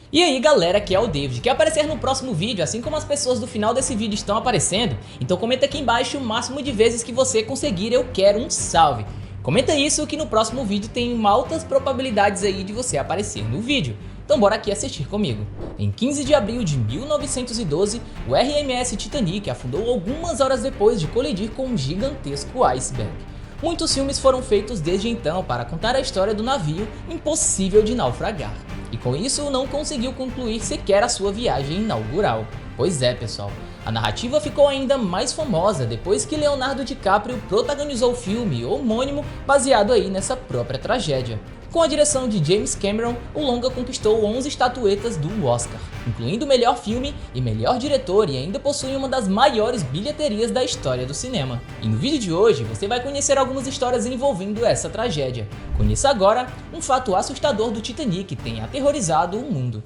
E aí galera, aqui é o David, quer aparecer no próximo vídeo, assim como as pessoas do final desse vídeo estão aparecendo? Então comenta aqui embaixo o máximo de vezes que você conseguir, eu quero um salve. Comenta isso que no próximo vídeo tem altas probabilidades aí de você aparecer no vídeo. Então bora aqui assistir comigo. Em 15 de abril de 1912, o RMS Titanic afundou algumas horas depois de colidir com um gigantesco iceberg. Muitos filmes foram feitos desde então para contar a história do navio impossível de naufragar. E com isso não conseguiu concluir sequer a sua viagem inaugural. Pois é pessoal, a narrativa ficou ainda mais famosa depois que Leonardo DiCaprio protagonizou o filme homônimo baseado aí nessa própria tragédia. Com a direção de James Cameron, o longa conquistou 11 estatuetas do Oscar, incluindo melhor filme e melhor diretor, e ainda possui uma das maiores bilheterias da história do cinema. E no vídeo de hoje você vai conhecer algumas histórias envolvendo essa tragédia. Conheça agora um fato assustador do Titanic que tem aterrorizado o mundo.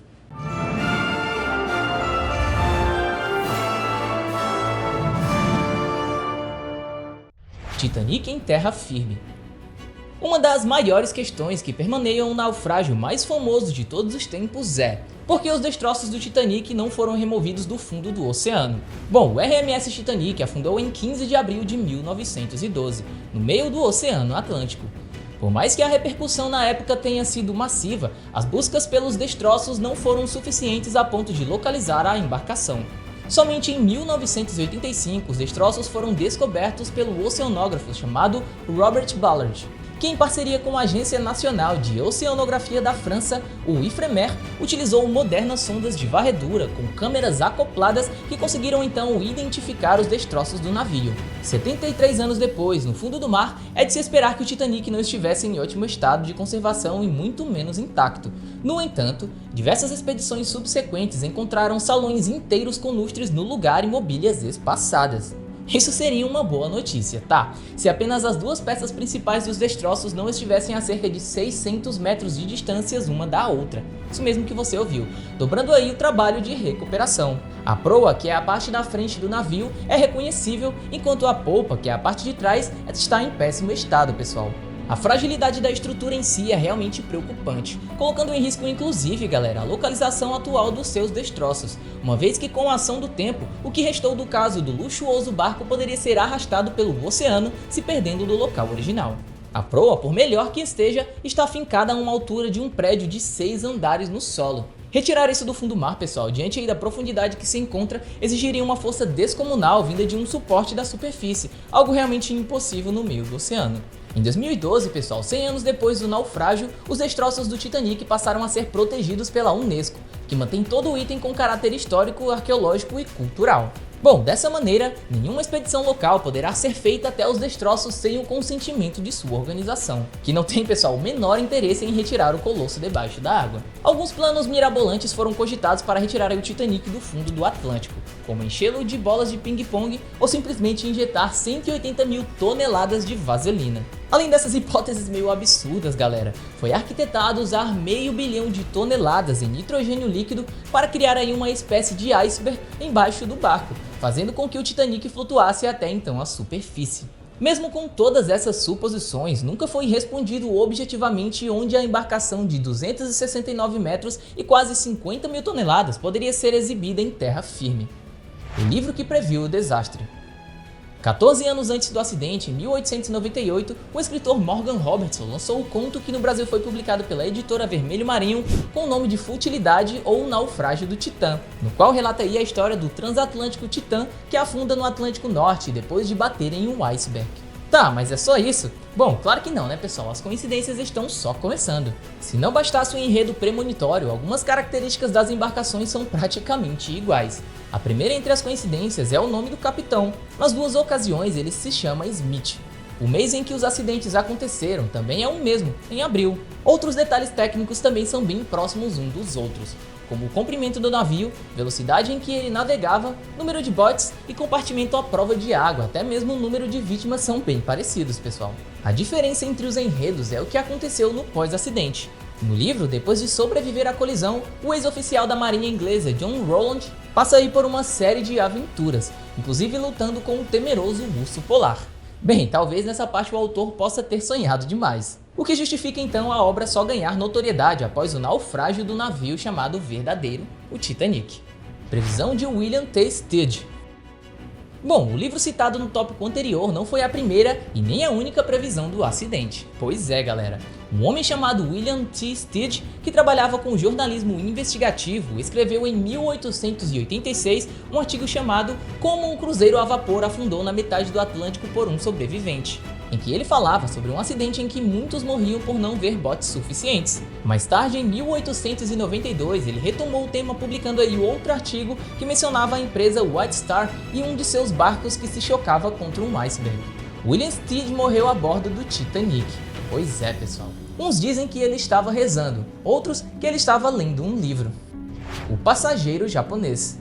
Titanic em terra firme. Uma das maiores questões que permaneiam o naufrágio mais famoso de todos os tempos é: por que os destroços do Titanic não foram removidos do fundo do oceano? Bom, o RMS Titanic afundou em 15 de abril de 1912, no meio do Oceano Atlântico. Por mais que a repercussão na época tenha sido massiva, as buscas pelos destroços não foram suficientes a ponto de localizar a embarcação. Somente em 1985 os destroços foram descobertos pelo oceanógrafo chamado Robert Ballard, que em parceria com a Agência Nacional de Oceanografia da França, o IFREMER, utilizou modernas sondas de varredura com câmeras acopladas que conseguiram então identificar os destroços do navio. 73 anos depois, no fundo do mar, é de se esperar que o Titanic não estivesse em ótimo estado de conservação e muito menos intacto. No entanto, diversas expedições subsequentes encontraram salões inteiros com lustres no lugar e mobílias espaçadas. Isso seria uma boa notícia, tá? Se apenas as duas peças principais dos destroços não estivessem a cerca de 600 metros de distâncias uma da outra. Isso mesmo que você ouviu, dobrando aí o trabalho de recuperação. A proa, que é a parte da frente do navio, é reconhecível, enquanto a polpa, que é a parte de trás, está em péssimo estado, pessoal. A fragilidade da estrutura em si é realmente preocupante, colocando em risco inclusive, galera, a localização atual dos seus destroços, uma vez que com a ação do tempo, o que restou do caso do luxuoso barco poderia ser arrastado pelo oceano, se perdendo do local original. A proa, por melhor que esteja, está fincada a uma altura de um prédio de 6 andares no solo. Retirar isso do fundo do mar, pessoal, diante aí da profundidade que se encontra, exigiria uma força descomunal vinda de um suporte da superfície, algo realmente impossível no meio do oceano. Em 2012, pessoal, 100 anos depois do naufrágio, os destroços do Titanic passaram a ser protegidos pela Unesco, que mantém todo o item com caráter histórico, arqueológico e cultural. Bom, dessa maneira, nenhuma expedição local poderá ser feita até os destroços sem o consentimento de sua organização, que não tem, pessoal, o menor interesse em retirar o colosso debaixo da água. Alguns planos mirabolantes foram cogitados para retirar o Titanic do fundo do Atlântico, como enchê-lo de bolas de ping-pong ou simplesmente injetar 180 mil toneladas de vaselina. Além dessas hipóteses meio absurdas, galera, foi arquitetado usar meio bilhão de toneladas em nitrogênio líquido para criar aí uma espécie de iceberg embaixo do barco, fazendo com que o Titanic flutuasse até então a superfície. Mesmo com todas essas suposições, nunca foi respondido objetivamente onde a embarcação de 269 metros e quase 50 mil toneladas poderia ser exibida em terra firme. O livro que previu o desastre. 14 anos antes do acidente, em 1898, o escritor Morgan Robertson lançou o conto que no Brasil foi publicado pela editora Vermelho Marinho com o nome de Futilidade ou Naufrágio do Titã, no qual relata aí a história do transatlântico Titã que afunda no Atlântico Norte depois de bater em um iceberg. Tá, mas é só isso? Bom, claro que não, né pessoal, as coincidências estão só começando. Se não bastasse o enredo premonitório, algumas características das embarcações são praticamente iguais. A primeira entre as coincidências é o nome do capitão, nas duas ocasiões ele se chama Smith. O mês em que os acidentes aconteceram também é o mesmo, em abril. Outros detalhes técnicos também são bem próximos um dos outros, como o comprimento do navio, velocidade em que ele navegava, número de botes e compartimento à prova de água, até mesmo o número de vítimas são bem parecidos, pessoal. A diferença entre os enredos é o que aconteceu no pós-acidente. No livro, depois de sobreviver à colisão, o ex-oficial da marinha inglesa John Rowland passa aí por uma série de aventuras, inclusive lutando com o temeroso urso polar. Bem, talvez nessa parte o autor possa ter sonhado demais. O que justifica então a obra só ganhar notoriedade após o naufrágio do navio chamado verdadeiro, o Titanic. Previsão de William T. Stead. Bom, o livro citado no tópico anterior não foi a primeira e nem a única previsão do acidente. Pois é, galera. Um homem chamado William T. Stead, que trabalhava com jornalismo investigativo, escreveu em 1886 um artigo chamado Como um cruzeiro a vapor afundou na metade do Atlântico por um sobrevivente, em que ele falava sobre um acidente em que muitos morriam por não ver botes suficientes. Mais tarde, em 1892, ele retomou o tema publicando aí outro artigo que mencionava a empresa White Star e um de seus barcos que se chocava contra um iceberg. William Stead morreu a bordo do Titanic. Pois é, pessoal. Uns dizem que ele estava rezando, outros que ele estava lendo um livro. O passageiro japonês.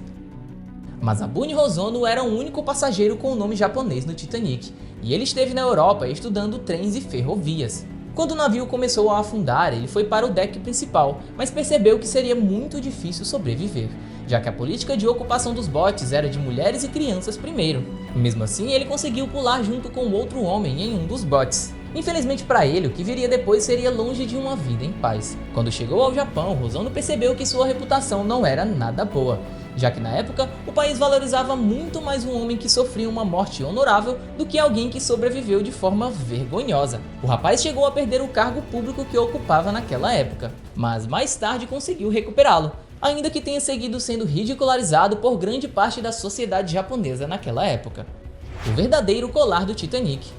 Masabune Hosono era o único passageiro com o nome japonês no Titanic, e ele esteve na Europa estudando trens e ferrovias. Quando o navio começou a afundar, ele foi para o deck principal, mas percebeu que seria muito difícil sobreviver, já que a política de ocupação dos botes era de mulheres e crianças primeiro. Mesmo assim, ele conseguiu pular junto com outro homem em um dos botes. Infelizmente para ele, o que viria depois seria longe de uma vida em paz. Quando chegou ao Japão, Hosono percebeu que sua reputação não era nada boa, já que na época o país valorizava muito mais um homem que sofria uma morte honorável do que alguém que sobreviveu de forma vergonhosa. O rapaz chegou a perder o cargo público que ocupava naquela época, mas mais tarde conseguiu recuperá-lo, ainda que tenha seguido sendo ridicularizado por grande parte da sociedade japonesa naquela época. O verdadeiro colar do Titanic.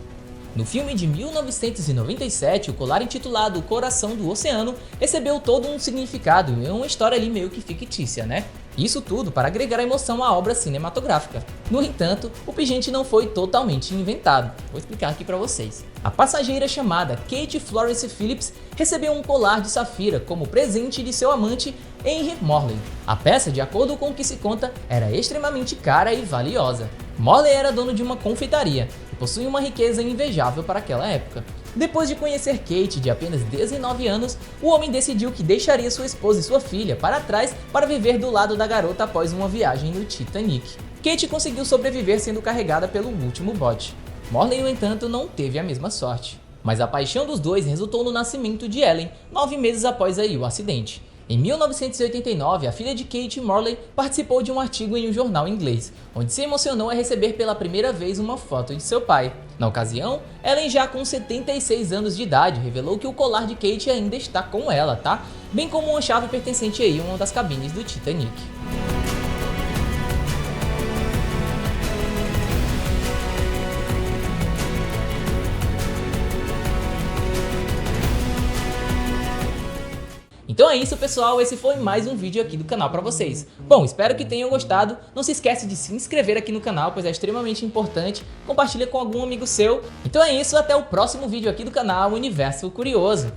No filme de 1997, o colar intitulado O Coração do Oceano recebeu todo um significado e uma história ali meio que fictícia, né? Isso tudo para agregar emoção à obra cinematográfica. No entanto, o pingente não foi totalmente inventado. Vou explicar aqui para vocês. A passageira chamada Kate Florence Phillips recebeu um colar de safira como presente de seu amante Henry Morley. A peça, de acordo com o que se conta, era extremamente cara e valiosa. Morley era dono de uma confeitaria e possuía uma riqueza invejável para aquela época. Depois de conhecer Kate, de apenas 19 anos, o homem decidiu que deixaria sua esposa e sua filha para trás para viver do lado da garota após uma viagem no Titanic. Kate conseguiu sobreviver sendo carregada pelo último bote. Morley, no entanto, não teve a mesma sorte. Mas a paixão dos dois resultou no nascimento de Ellen, 9 meses após aí o acidente. Em 1989, a filha de Kate, Morley, participou de um artigo em um jornal inglês, onde se emocionou a receber pela primeira vez uma foto de seu pai. Na ocasião, Ellen, já com 76 anos de idade, revelou que o colar de Kate ainda está com ela, tá? Bem como uma chave pertencente a uma das cabines do Titanic. Então é isso, pessoal, esse foi mais um vídeo aqui do canal para vocês. Bom, espero que tenham gostado, não se esquece de se inscrever aqui no canal, pois é extremamente importante, compartilha com algum amigo seu. Então é isso, até o próximo vídeo aqui do canal Universo Curioso.